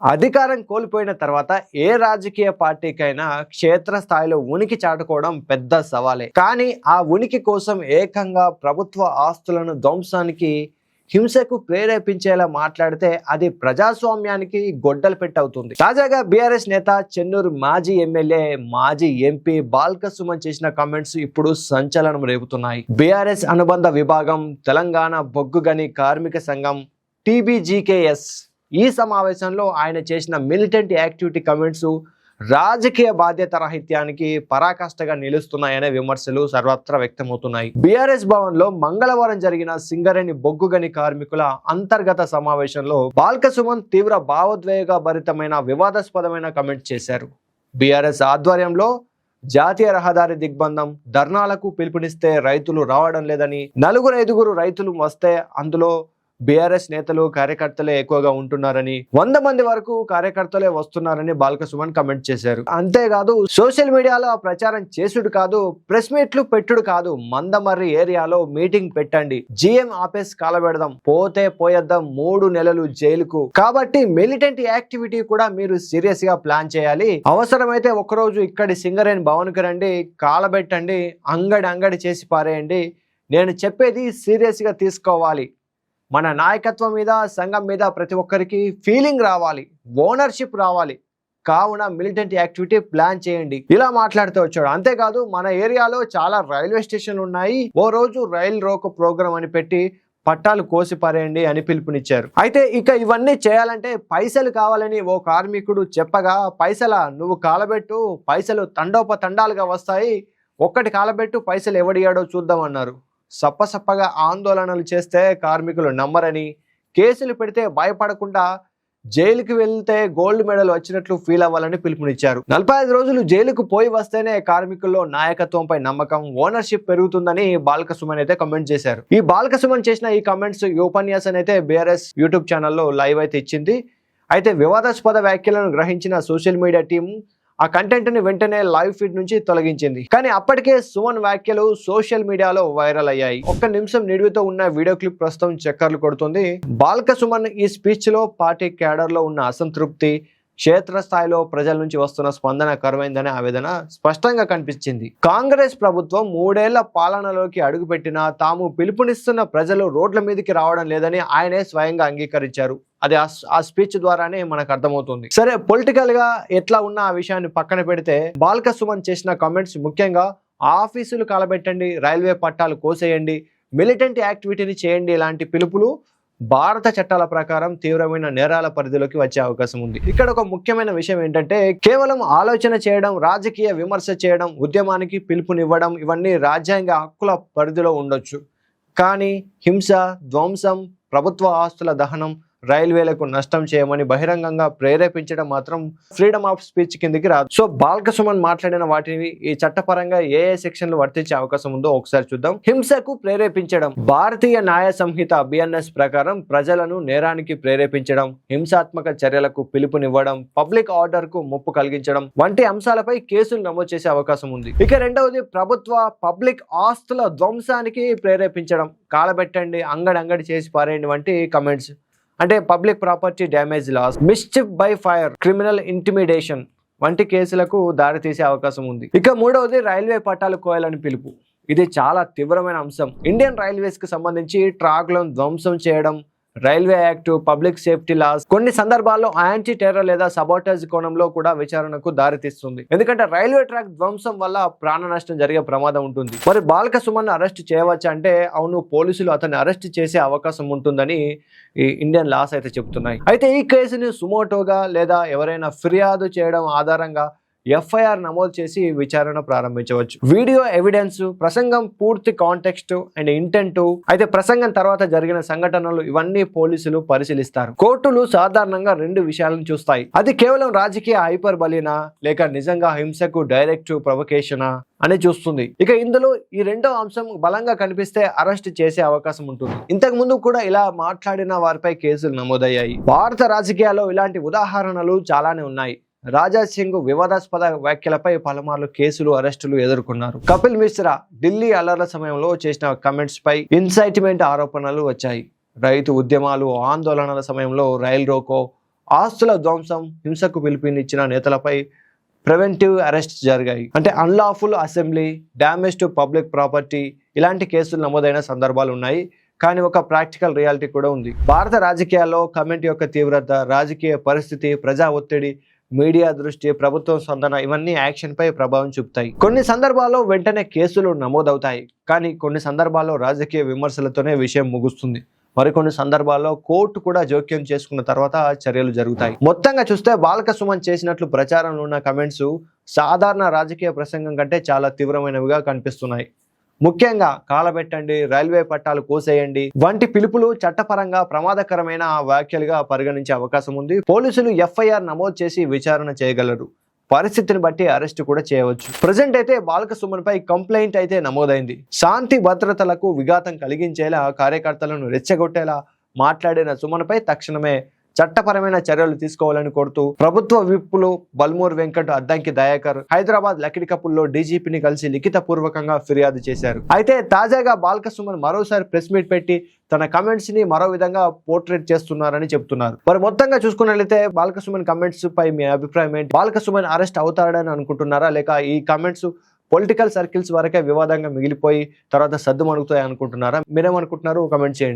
అధికారం కోల్పోయిన తర్వాత ఏ రాజకీయ పార్టీకైనా క్షేత్రస్థాయిలో ఉనికి చాటుకోవడం పెద్ద సవాలే. కానీ ఆ ఉనికి కోసం ఏకంగా ప్రభుత్వ ఆస్తులను ధ్వంసానికి, హింసకు ప్రేరేపించేలా మాట్లాడితే అది ప్రజాస్వామ్యానికి గొడ్డలు పెట్టవుతుంది. తాజాగా బీఆర్ఎస్ నేత, చెన్నూరు మాజీ ఎమ్మెల్యే, మాజీ ఎంపీ బాల్క సుమన్ చేసిన కామెంట్స్ ఇప్పుడు సంచలనం రేపుతున్నాయి. బీఆర్ఎస్ అనుబంధ విభాగం, తెలంగాణ బొగ్గు గని కార్మిక సంఘం TBGKS ఈ సమావేశంలో ఆయన చేసిన మిలిటెంట్ యాక్టివిటీ కమెంట్స్ రాజకీయ బాధ్యత రాహిత్యానికి పరాకాష్ఠగా నిలుస్తున్నాయనే విమర్శలు సర్వత్రా వ్యక్తమవుతున్నాయి. బీఆర్ఎస్ భవన్ లో మంగళవారం జరిగిన సింగరేణి బొగ్గు గని కార్మికుల అంతర్గత సమావేశంలో బాల్క సుమన్ తీవ్ర భావోద్వేగ భరితమైన వివాదాస్పదమైన కమెంట్ చేశారు. బీఆర్ఎస్ ఆధ్వర్యంలో జాతీయ రహదారి దిగ్బంధం, ధర్నాలకు పిలుపునిస్తే రైతులు రావడం లేదని, 4-5 రైతులు వస్తే అందులో బీఆర్ఎస్ నేతలు, కార్యకర్తలే ఎక్కువగా ఉంటున్నారని, 100 మంది వరకు కార్యకర్తలే వస్తున్నారని బాల్క సుమన్ కమెంట్ చేశారు. అంతేకాదు, సోషల్ మీడియాలో ప్రచారం చేసుడు కాదు, ప్రెస్ మీట్లు పెట్టుడు కాదు, మందమర్రి ఏరియాలో మీటింగ్ పెట్టండి, GM ఆఫీస్ కాలబెడదాం, పోతే పోయేద్దాం, 3 నెలలు జైలుకు. కాబట్టి మిలిటెంట్ యాక్టివిటీ కూడా మీరు సీరియస్ గా ప్లాన్ చేయాలి. అవసరమైతే ఒకరోజు ఇక్కడి సింగరేణి భవన్కి రండి, కాలబెట్టండి, అంగడి చేసి పారేయండి. నేను చెప్పేది సీరియస్ గా తీసుకోవాలి. మన నాయకత్వం మీద, సంఘం మీద ప్రతి ఒక్కరికి ఫీలింగ్ రావాలి, ఓనర్షిప్ రావాలి. కావున మిలిటెంట్ యాక్టివిటీ ప్లాన్ చేయండి, ఇలా మాట్లాడుతూ వచ్చాడు. అంతేకాదు, మన ఏరియాలో చాలా రైల్వే స్టేషన్లు ఉన్నాయి, ఓ రోజు రైల్ రోకో ప్రోగ్రామ్ అని పెట్టి పట్టాలు కోసి పారేయండి అని పిలుపునిచ్చారు. అయితే ఇక ఇవన్నీ చేయాలంటే పైసలు కావాలని ఓ కార్మికుడు చెప్పగా, పైసలా, నువ్వు కాలబెట్టు, పైసలు తండోపతండాలుగా వస్తాయి, ఒక్కటి కాలబెట్టు, పైసలు ఎవడియాడో చూద్దామన్నారు. సప్పసప్పగా ఆందోళనలు చేస్తే కార్మికులు నమ్మరని, కేసులు పెడితే భయపడకుండా జైలుకి వెళ్తే గోల్డ్ మెడల్ వచ్చినట్లు ఫీల్ అవ్వాలని పిలుపునిచ్చారు. 45 రోజులు జైలుకు పోయి వస్తేనే కార్మికుల్లో నాయకత్వంపై నమ్మకం, ఓనర్షిప్ పెరుగుతుందని బాల్క సుమన్ అయితే కమెంట్ చేశారు. ఈ బాల్క సుమన్ చేసిన ఈ కమెంట్స్, ఈ ఉపన్యాసం అయితే బీఆర్ఎస్ యూట్యూబ్ ఛానల్లో లైవ్ అయితే ఇచ్చింది. అయితే వివాదాస్పద వ్యాఖ్యలను గ్రహించిన సోషల్ మీడియా టీం ఆ కంటెంట్ ని వెంటనే లైవ్ ఫీడ్ నుంచి తొలగించింది. కానీ అప్పటికే సుమన్ వ్యాఖ్యలు సోషల్ మీడియాలో వైరల్ అయ్యాయి. 1 నిమిషం నిడివితో ఉన్న వీడియో క్లిప్ ప్రస్తుతం చక్కర్లు కొడుతుంది. బాల్క సుమన్ ఈ స్పీచ్ లో పార్టీ క్యాడర్ లో ఉన్న అసంతృప్తి, క్షేత్రస్థాయిలో ప్రజల నుంచి వస్తున్న స్పందన కరువైందనే ఆవేదన స్పష్టంగా కనిపించింది. కాంగ్రెస్ ప్రభుత్వం 3 ఏళ్ల పాలనలోకి అడుగుపెట్టినా తాము పిలుపునిస్తున్న ప్రజలు రోడ్ల మీదకి రావడం లేదని ఆయనే స్వయంగా అంగీకరించారు. అది ఆ స్పీచ్ ద్వారానే మనకు అర్థమవుతుంది. సరే, పొలిటికల్ గా ఎట్లా ఉన్న ఆ విషయాన్ని పక్కన పెడితే, బాల్క సుమన్ చేసిన కామెంట్స్ ముఖ్యంగా ఆఫీసులు కాలబెట్టండి, రైల్వే పట్టాలు కోసేయండి, మిలిటెంట్ యాక్టివిటీని చేయండి ఇలాంటి పిలుపులు భారత చట్టాల ప్రకారం తీవ్రమైన నేరాల పరిధిలోకి వచ్చే అవకాశం ఉంది. ఇక్కడ ఒక ముఖ్యమైన విషయం ఏంటంటే, కేవలం ఆలోచన చేయడం, రాజకీయ విమర్శ చేయడం, ఉద్యమానికి పిలుపునివ్వడం ఇవన్నీ రాజ్యాంగ హక్కుల పరిధిలో ఉండొచ్చు. కానీ హింస, ధ్వంసం, ప్రభుత్వ ఆస్తుల దహనం, రైల్వేలకు నష్టం చేయమని బహిరంగంగా ప్రేరేపించడం మాత్రం ఫ్రీడమ్ ఆఫ్ స్పీచ్ కిందికి రాదు. సో బాల్క సుమన్ మాట్లాడిన వాటిని ఈ చట్టపరంగా ఏ సెక్షన్లు వర్తించే అవకాశం ఉందో ఒకసారి చూద్దాం. హింసకు ప్రేరేపించడం, భారతీయ న్యాయ సంహిత BNS ప్రకారం ప్రజలను నేరానికి ప్రేరేపించడం, హింసాత్మక చర్యలకు పిలుపునివ్వడం, పబ్లిక్ ఆర్డర్ కు ముప్పు కలిగించడం వంటి అంశాలపై కేసులు నమోదు చేసే అవకాశం ఉంది. ఇక రెండవది, ప్రభుత్వ పబ్లిక్ ఆస్తుల ధ్వంసానికి ప్రేరేపించడం, కాలబెట్టండి, అంగడి చేసి పారేయండి వంటి కమెంట్స్, అంటే public property damage laws, mischief by fire, criminal intimidation వంటి కేసులకు దారితీసే అవకాశం ఉంది. ఇక మూడవది, రైల్వే పట్టాలు కోయాలని పిలుపు. ఇది చాలా తీవ్రమైన అంశం. ఇండియన్ రైల్వేస్ కు సంబంధించి ట్రాక్లను ధ్వంసం చేయడం, railway act, public safety laws కొన్ని సందర్భాల్లో యాంటీ టెర్రర్ లేదా సబోటాజ్ కోణంలో కూడా విచారణకు దారితీస్తుంది. ఎందుకంటే రైల్వే ట్రాక్ ధ్వంసం వల్ల ప్రాణ నష్టం జరిగే ప్రమాదం ఉంటుంది. మరి బాల్క సుమన్ అరెస్ట్ చేయవచ్చా అంటే, అవును, పోలీసులు అతన్ని అరెస్ట్ చేసే అవకాశం ఉంటుందని ఈ ఇండియన్ లాస్ అయితే చెబుతున్నాయి. అయితే ఈ కేసుని సుమోటోగా లేదా ఎవరైనా ఫిర్యాదు చేయడం ఆధారంగా FIR నమోదు చేసి విచారణ ప్రారంభించవచ్చు. వీడియో ఎవిడెన్స్, ప్రసంగం పూర్తి కాంటెక్స్ట్ అండ్ ఇంటెంట్, అయితే ప్రసంగం తర్వాత జరిగిన సంఘటనలు ఇవన్నీ పోలీసులు పరిశీలిస్తారు. కోర్టులు సాధారణంగా 2 విషయాలను చూస్తాయి. అది కేవలం రాజకీయ హైపర్ బలినా లేక నిజంగా హింసకు డైరెక్ట్ ప్రొవకేషనా అని చూస్తుంది. ఇక ఇందులో ఈ 2వ అంశం బలంగా కనిపిస్తే అరెస్ట్ చేసే అవకాశం ఉంటుంది. ఇంతకు ముందు కూడా ఇలా మాట్లాడిన వారిపై కేసులు నమోదయ్యాయి. భారత రాజకీయాల్లో ఇలాంటి ఉదాహరణలు చాలానే ఉన్నాయి. రాజా సింగ్ వివాదాస్పద వ్యాఖ్యలపై పలుమార్లు కేసులు, అరెస్టులు ఎదుర్కొన్నారు. కపిల్ మిశ్రా ఢిల్లీ అల్లర్ల సమయంలో చేసిన కమెంట్స్ పై ఇన్సైట్మెంట్ ఆరోపణలు వచ్చాయి. రైతు ఉద్యమాలు, ఆందోళనల సమయంలో రైల్ రోకో, ఆస్తుల ధ్వంసం, హింసకు పిలుపునిచ్చిన నేతలపై ప్రివెంటివ్ అరెస్ట్ జరిగాయి. అంటే unlawful assembly, damage to public property ఇలాంటి కేసులు నమోదైన సందర్భాలు ఉన్నాయి. కానీ ఒక ప్రాక్టికల్ రియాలిటీ కూడా ఉంది. భారత రాజకీయాల్లో కమెంట్ యొక్క తీవ్రత, రాజకీయ పరిస్థితి, ప్రజా ఒత్తిడి, మీడియా దృష్టి, ప్రభుత్వం స్పందన ఇవన్నీ యాక్షన్ పై ప్రభావం చూపుతాయి. కొన్ని సందర్భాల్లో వెంటనే కేసులు నమోదవుతాయి, కానీ కొన్ని సందర్భాల్లో రాజకీయ విమర్శలతోనే విషయం ముగుస్తుంది. మరికొన్ని సందర్భాల్లో కోర్టు కూడా జోక్యం చేసుకున్న తర్వాత చర్యలు జరుగుతాయి. మొత్తంగా చూస్తే బాల్క సుమన్ చేసినట్లు ప్రచారంలో ఉన్న కమెంట్స్ సాధారణ రాజకీయ ప్రసంగం కంటే చాలా తీవ్రమైనవిగా కనిపిస్తున్నాయి. ముఖ్యంగా కాలబెట్టండి, రైల్వే పట్టాలు కోసేయండి వంటి పిలుపులు చట్టపరంగా ప్రమాదకరమైన వ్యాఖ్యలుగా పరిగణించే అవకాశం ఉంది. పోలీసులు ఎఫ్ఐఆర్ నమోదు చేసి విచారణ చేయగలరు. పరిస్థితిని బట్టి అరెస్ట్ కూడా చేయవచ్చు. ప్రజెంట్ అయితే బాల్క సుమన్ పై కంప్లైంట్ అయితే నమోదైంది. శాంతి భద్రతలకు విఘాతం కలిగించేలా, కార్యకర్తలను రెచ్చగొట్టేలా మాట్లాడిన సుమన్ పై తక్షణమే చట్టపరమైన చర్యలు తీసుకోవాలని కోరుతూ ప్రభుత్వ విప్పులు బల్మూర్ వెంకట్, అద్దంకి దయాకర్ హైదరాబాద్ లకిడికప్పుల్లో డీజీపీని కలిసి లిఖిత పూర్వకంగా ఫిర్యాదు చేశారు. అయితే తాజాగా బాల్క సుమన్ మరోసారి ప్రెస్ మీట్ పెట్టి తన కమెంట్స్ ని మరో విధంగా పోర్ట్రేట్ చేస్తున్నారని చెప్తున్నారు. మరి మొత్తంగా చూసుకున్నట్లయితే బాల్క సుమన్ కమెంట్స్ పై మీ అభిప్రాయం ఏంటి? బాల్క సుమన్ అరెస్ట్ అవుతాడని అనుకుంటున్నారా, లేక ఈ కమెంట్స్ పొలిటికల్ సర్కిల్స్ వరకే వివాదంగా మిగిలిపోయి తర్వాత సద్దుమణుగుతాయి అనుకుంటున్నారా? మీరేమనుకుంటున్నారు? కమెంట్ చేయండి.